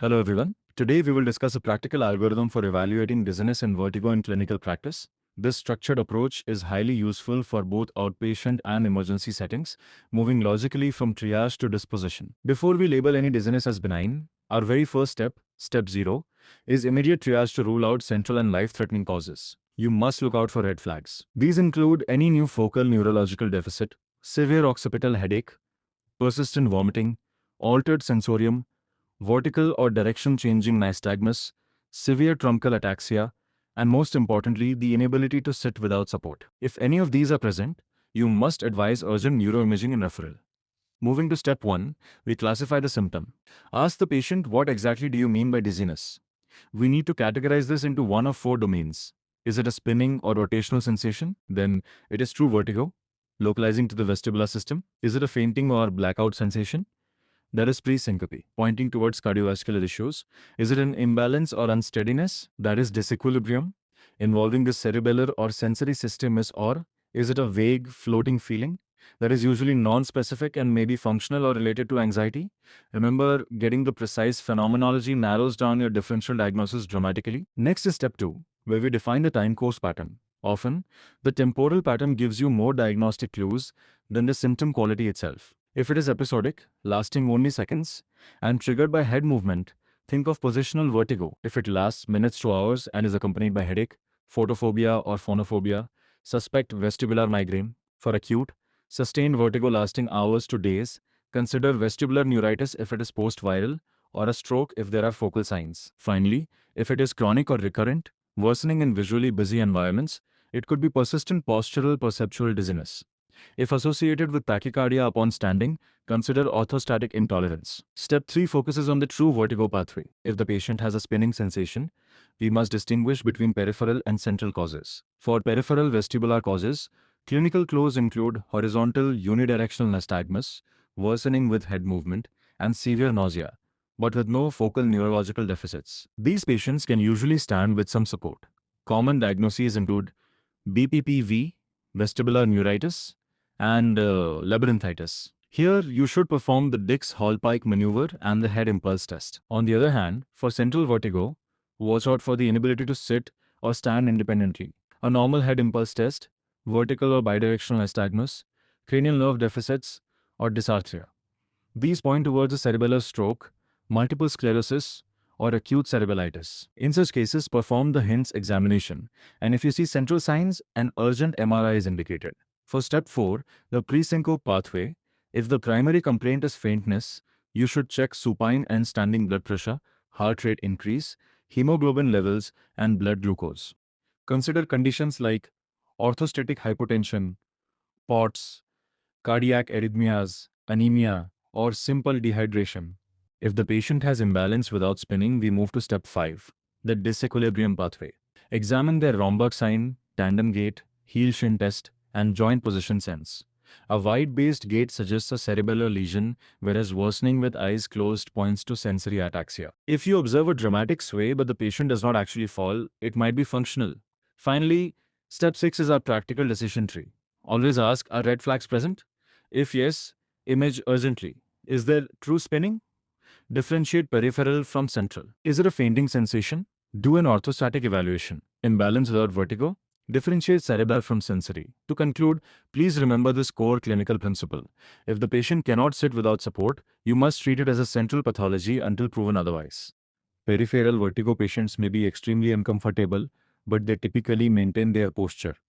Hello everyone. Today we will discuss a practical algorithm for evaluating dizziness and vertigo in clinical practice. This structured approach is highly useful for both outpatient and emergency settings, moving logically from triage to disposition. Before we label any dizziness as benign, our very first step, step 0, is immediate triage to rule out central and life-threatening causes. You must look out for red flags. These include any new focal neurological deficit, severe occipital headache, persistent vomiting, altered sensorium, vertical or direction-changing nystagmus, severe truncal ataxia, and most importantly, the inability to sit without support. If any of these are present, you must advise urgent neuroimaging and referral. Moving to step 1, we classify the symptom. Ask the patient, what exactly do you mean by dizziness? We need to categorize this into one of 4 domains. Is it a spinning or rotational sensation? Then it is true vertigo, localizing to the vestibular system. Is it a fainting or blackout sensation? That is pre-syncope, pointing towards cardiovascular issues. Is it an imbalance or unsteadiness? That is disequilibrium, involving the cerebellar or sensory system or is it a vague, floating feeling? That is usually non-specific and may be functional or related to anxiety. Remember, getting the precise phenomenology narrows down your differential diagnosis dramatically. Next is step 2, where we define the time course pattern. Often, the temporal pattern gives you more diagnostic clues than the symptom quality itself. If it is episodic, lasting only seconds, and triggered by head movement, think of positional vertigo. If it lasts minutes to hours and is accompanied by headache, photophobia or phonophobia, suspect vestibular migraine. For acute, sustained vertigo lasting hours to days, consider vestibular neuritis if it is post-viral, or a stroke if there are focal signs. Finally, if it is chronic or recurrent, worsening in visually busy environments, it could be persistent postural perceptual dizziness. If associated with tachycardia upon standing, consider orthostatic intolerance. Step 3 focuses on the true vertigo pathway. If the patient has a spinning sensation, we must distinguish between peripheral and central causes. For peripheral vestibular causes, clinical clues include horizontal unidirectional nystagmus, worsening with head movement, and severe nausea, but with no focal neurological deficits. These patients can usually stand with some support. Common diagnoses include BPPV, vestibular neuritis, and labyrinthitis. Here, you should perform the Dix-Hallpike maneuver and the head impulse test. On the other hand, for central vertigo, watch out for the inability to sit or stand independently. A normal head impulse test, vertical or bidirectional nystagmus, cranial nerve deficits, or dysarthria. These point towards a cerebellar stroke, multiple sclerosis, or acute cerebralitis. In such cases, perform the HINTS examination, and if you see central signs, an urgent MRI is indicated. For step 4, the pre-syncope pathway, if the primary complaint is faintness, you should check supine and standing blood pressure, heart rate increase, hemoglobin levels, and blood glucose. Consider conditions like orthostatic hypotension, POTS, cardiac arrhythmias, anemia, or simple dehydration. If the patient has imbalance without spinning, we move to step 5, the disequilibrium pathway. Examine their Romberg sign, tandem gait, heel shin test, and joint position sense. A wide-based gait suggests a cerebellar lesion, whereas worsening with eyes closed points to sensory ataxia. If you observe a dramatic sway but the patient does not actually fall, it might be functional. Finally, step 6 is our practical decision tree. Always ask, are red flags present? If yes, image urgently. Is there true spinning? Differentiate peripheral from central. Is it a fainting sensation? Do an orthostatic evaluation. Imbalance without vertigo? Differentiate cerebral from sensory. To conclude, please remember this core clinical principle. If the patient cannot sit without support, you must treat it as a central pathology until proven otherwise. Peripheral vertigo patients may be extremely uncomfortable, but they typically maintain their posture.